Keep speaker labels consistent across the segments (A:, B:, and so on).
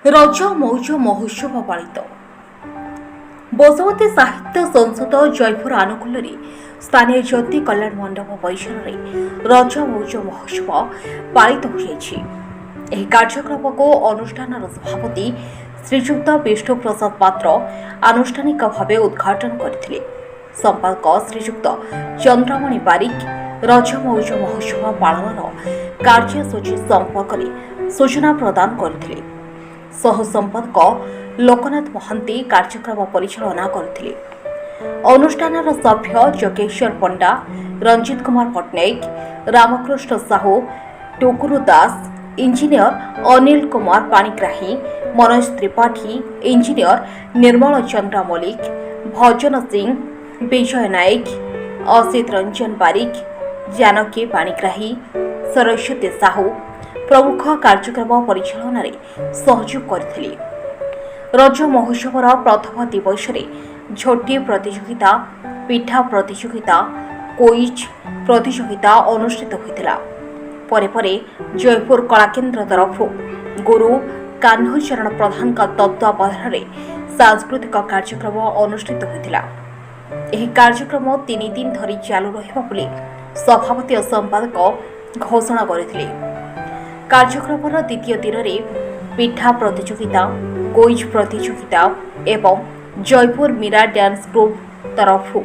A: ରଜ ମଉଜ ମହୋତ୍ସବ ପାଳିତ। ବସୁମତୀ ସାହିତ୍ୟ ସଂସଦ ଜୟପୁର ଆନୁକୂଲ୍ୟରେ ସ୍ଥାନୀୟ ଜ୍ୟୋତି କଲ୍ୟାଣ ମଣ୍ଡପ ପରିସରରେ ରଜ ମଉଜ ମହୋତ୍ସବ ପାଳିତ ହୋଇଯାଇଛି। ଏହି କାର୍ଯ୍ୟକ୍ରମକୁ ଅନୁଷ୍ଠାନର ସଭାପତି ଶ୍ରୀଯୁକ୍ତ ବିଷ୍ଣୁ ପ୍ରସାଦ ପାତ୍ର ଆନୁଷ୍ଠାନିକ ଭାବେ ଉଦ୍ଘାଟନ କରିଥିଲେ। ସମ୍ପାଦକ ଶ୍ରୀଯୁକ୍ତ ଚନ୍ଦ୍ରମଣି ବାରିକ ରଜ ମଉଜ ମହୋତ୍ସବ ପାଳନର କାର୍ଯ୍ୟସୂଚୀ ସମ୍ପର୍କରେ ସୂଚନା ପ୍ରଦାନ କରିଥିଲେ। ସହ ସମ୍ପାଦକ ଲୋକନାଥ ମହାନ୍ତି କାର୍ଯ୍ୟକ୍ରମ ପରିଚାଳନା କରିଥିଲେ। ଅନୁଷ୍ଠାନର ସଭ୍ୟ ଯୋଗେଶ୍ୱର ପଣ୍ଡା, ରଞ୍ଜିତ କୁମାର ପଟ୍ଟନାୟକ, ରାମକୃଷ୍ଣ ସାହୁ, ଟୁକୁରୁ ଦାସ, ଇଞ୍ଜିନିୟର ଅନିଲ କୁମାର ପାଣିଗ୍ରାହୀ, ମନୋଜ ତ୍ରିପାଠୀ, ଇଞ୍ଜିନିୟର ନିର୍ମଳ ଚନ୍ଦ୍ର ମଲ୍ଲିକ, ଭଜନ ସିଂ, ବିଜୟ ନାୟକ, ଅସିତ ରଞ୍ଜନ ବାରିକ, ଜାନକୀ ପାଣିଗ୍ରାହୀ, ସରସ୍ୱତୀ ସାହୁ ପ୍ରମୁଖ କାର୍ଯ୍ୟକ୍ରମ ପରିଚାଳନାରେ ସହଯୋଗ କରିଥିଲେ। ରଜ ମହୋତ୍ସବର ପ୍ରଥମ ଦିବସରେ ଝୋଟି ପ୍ରତିଯୋଗିତା, ପିଠା ପ୍ରତିଯୋଗିତା, କୁଇଜ ପ୍ରତିଯୋଗିତା ଅନୁଷ୍ଠିତ ହୋଇଥିଲା। ପରେ ପରେ ଜୟପୁର କଳାକେନ୍ଦ୍ର ତରଫରୁ ଗୁରୁ କାହ୍ନୁଚରଣ ପ୍ରଧାନଙ୍କ ତତ୍ତ୍ୱାବଧାନରେ ସାଂସ୍କୃତିକ କାର୍ଯ୍ୟକ୍ରମ ଅନୁଷ୍ଠିତ ହୋଇଥିଲା। ଏହି କାର୍ଯ୍ୟକ୍ରମ 3 ଦିନ ଧରି ଚାଲୁ ରହିବ ବୋଲି ସଭାପତି ଓ ସମ୍ପାଦକ ଘୋଷଣା କରିଥିଲେ। କାର୍ଯ୍ୟକ୍ରମର ଦ୍ୱିତୀୟ ଦିନରେ ପିଠା ପ୍ରତିଯୋଗିତା, କୁଇଜ ପ୍ରତିଯୋଗିତା ଏବଂ ଜୟପୁର ମୀରା ଡ୍ୟାନ୍ସ ଗ୍ରୁପ ତରଫରୁ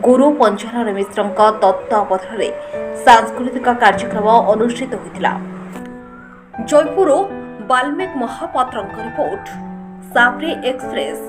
A: ଗୁରୁ ପଞ୍ଚନର ମିଶ୍ରଙ୍କ ତତ୍ତ୍ୱାବଧାନରେ ସାଂସ୍କୃତିକ କାର୍ଯ୍ୟକ୍ରମ ଅନୁଷ୍ଠିତ ହୋଇଥିଲା। ଜୟପୁର ବାଲ୍ମୀକି ମହାପାତ୍ରଙ୍କ ରିପୋର୍ଟ, ସାବ୍ରି ଏକ୍ସପ୍ରେସ।